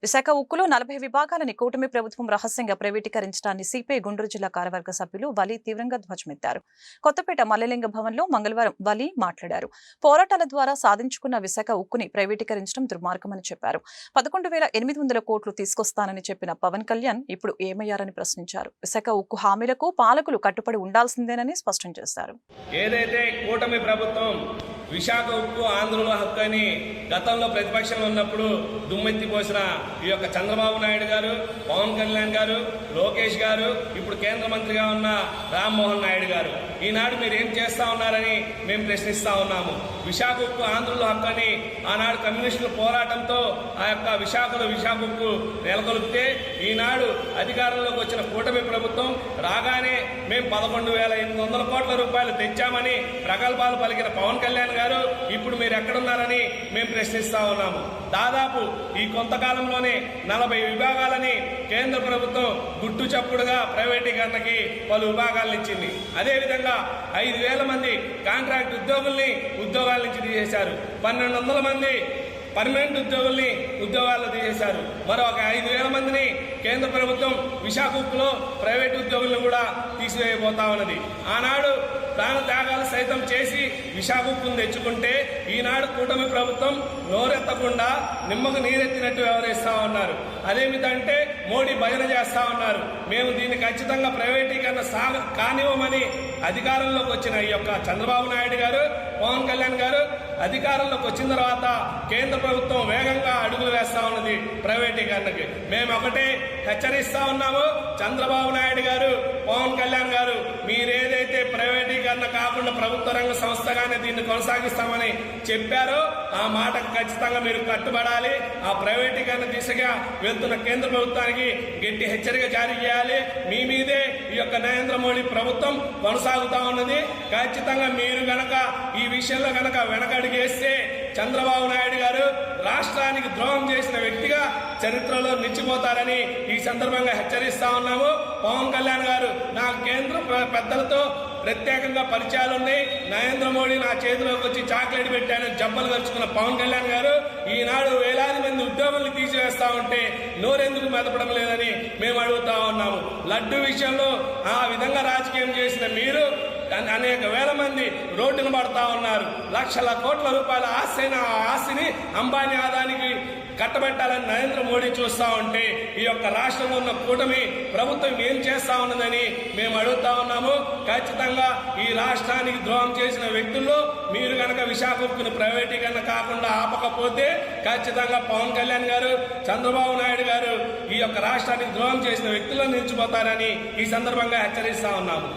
విశాఖ ఉక్కులో 40 విభాగాలని కూటమి ప్రభుత్వం రహస్యంగా ప్రైవేటీకరించడాన్ని సిపిఐ గుంటూరు జిల్లా కార్యవర్గ సభ్యులు వలి తీవ్రంగా ధ్వజమెత్తారు. కొత్తపేట మల్లెలింగ భవన్లో మంగళవారం వలి మాట్లాడారు. పోరాటాల ద్వారా సాధించుకున్న విశాఖ ఉక్కుని ప్రైవేటీకరించడం దుర్మార్గమని చెప్పారు. 11,800 కోట్లు తీసుకొస్తానని చెప్పిన పవన్ కళ్యాణ్ ఇప్పుడు ఏమయ్యారని ప్రశ్నించారు. విశాఖ ఉక్కు హామీలకు పాలకులు కట్టుబడి ఉండాల్సిందేనని స్పష్టం చేశారు. ఏదైతే కూటమి ప్రభుత్వం విశాఖ ఉక్కు ఆంధ్రుల హక్కు అని గతంలో ప్రతిపక్షంలో ఉన్నప్పుడు దుమ్మెత్తిపోసిన ఈ యొక్క చంద్రబాబు నాయుడు గారు, పవన్ కళ్యాణ్ గారు, లోకేష్ గారు, ఇప్పుడు కేంద్ర మంత్రిగా ఉన్న రామ్మోహన్ నాయుడు గారు, ఈనాడు మీరు ఏం చేస్తా ఉన్నారని మేము ప్రశ్నిస్తా ఉన్నాము. విశాఖ ఉక్కు ఆంధ్రుల హక్కు అని ఆనాడు కమ్యూనిస్టుల పోరాటంతో ఆ యొక్క విశాఖ ఉక్కు నెలకొల్పితే ఈనాడు అధికారంలోకి వచ్చిన కూటమి ప్రభుత్వం రాగానే మేము 11,800 కోట్ల రూపాయలు తెచ్చామని ప్రగల్భాలు పలికిన పవన్ కళ్యాణ్ గారు ఇప్పుడు మీరు ఎక్కడున్నారని మేము ప్రశ్నిస్తా ఉన్నాము. దాదాపు ఈ కొంతకాలంలోనే 40 విభాగాలని కేంద్ర ప్రభుత్వం గుట్టు చప్పుడుగా ప్రైవేటీకరణకి పలు విభాగాలను ఇచ్చింది. అదేవిధంగా 5,000 మంది కాంట్రాక్ట్ ఉద్యోగుల్ని ఉద్యోగాల నుంచి తీసేశారు. 1,200 మంది పర్మనెంట్ ఉద్యోగుల్ని ఉద్యోగాల్లో తీసేశారు. మరొక 5,000 మందిని కేంద్ర ప్రభుత్వం విశాఖ ఉక్కులో ప్రైవేటు ఉద్యోగులను కూడా తీసివేయబోతా ఉన్నది. ఆనాడు ప్రాణ త్యాగాలు సైతం చేసి విశాఖ ఉక్కును తెచ్చుకుంటే ఈనాడు కూటమి ప్రభుత్వం నోరెత్తకుండా నిమ్మకు నీరెత్తినట్టు వ్యవహరిస్తా ఉన్నారు. అదేమిటంటే మోడీ భజన చేస్తా ఉన్నారు. మేము దీన్ని ఖచ్చితంగా ప్రైవేటీకరణ కానివ్వమని అధికారంలోకి వచ్చిన ఈ యొక్క చంద్రబాబు నాయుడు గారు, పవన్ కళ్యాణ్ గారు అధికారంలోకి వచ్చిన తర్వాత కేంద్ర ప్రభుత్వం వేగంగా అడుగులు వేస్తా ఉన్నది ప్రైవేటీకరణకి. మేము ఒకటే హెచ్చరిస్తా ఉన్నాము. చంద్రబాబు నాయుడు గారు, పవన్ కళ్యాణ్ గారు, మీరేదైతే ప్రైవేటీకరణ కాకుండా ప్రభుత్వ రంగ సంస్థగానే దీన్ని కొనసాగిస్తామని చెప్పారో ఆ మాటకు ఖచ్చితంగా మీరు కట్టుబడాలి. ఆ ప్రైవేటీకరణ దిశగా వెళ్తున్న కేంద్ర ప్రభుత్వానికి గట్టి హెచ్చరిక జారీ చేయాలి. మీ మీదే ఈ యొక్క నరేంద్ర మోడీ ప్రభుత్వం కొనసాగుతా ఉన్నది. ఖచ్చితంగా మీరు గనక ఈ విషయంలో గనక వెనకడుగేస్తే చంద్రబాబు నాయుడు గారు రాష్ట్రానికి ద్రోహం చేసిన వ్యక్తిగా చరిత్రలో నిలిచిపోతారని ఈ సందర్భంగా హెచ్చరిస్తా ఉన్నాము. పవన్ కళ్యాణ్ గారు, నా కేంద్ర పెద్దలతో ప్రత్యేకంగా పరిచయాలు ఉన్నాయి. నరేంద్ర మోడీ నా చేతిలోకి వచ్చి చాక్లెట్ పెట్టాను జబ్బలు కలుచుకున్న పవన్ కళ్యాణ్ గారు ఈనాడు వేలాది మంది ఉద్యోగుల్ని తీసివేస్తా ఉంటే నోరెందుకు మెదపడం లేదని మేము అడుగుతా ఉన్నాము. లడ్డు విషయంలో ఆ విధంగా రాజకీయం చేసిన మీరు అనేక వేల మంది రోడ్డును పడతా ఉన్నారు. లక్షల కోట్ల రూపాయల ఆస్తి అయిన ఆ ఆస్తిని అంబానీ ఆదానికి కట్టబెట్టాలని నరేంద్ర మోడీ చూస్తా ఉంటే ఈ యొక్క రాష్ట్రంలో ఉన్న కూటమి ప్రభుత్వం ఏం చేస్తా ఉన్నదని మేము అడుగుతా ఉన్నాము. ఖచ్చితంగా ఈ రాష్ట్రానికి ద్రోహం చేసిన వ్యక్తుల్లో మీరు కనుక విశాఖ ఉక్కును ప్రైవేటీకరణ కాకుండా ఆపకపోతే ఖచ్చితంగా పవన్ కళ్యాణ్ గారు, చంద్రబాబు నాయుడు గారు ఈ యొక్క రాష్ట్రానికి ద్రోహం చేసిన వ్యక్తుల్లో నిలిచిపోతారని ఈ సందర్భంగా హెచ్చరిస్తా ఉన్నాము.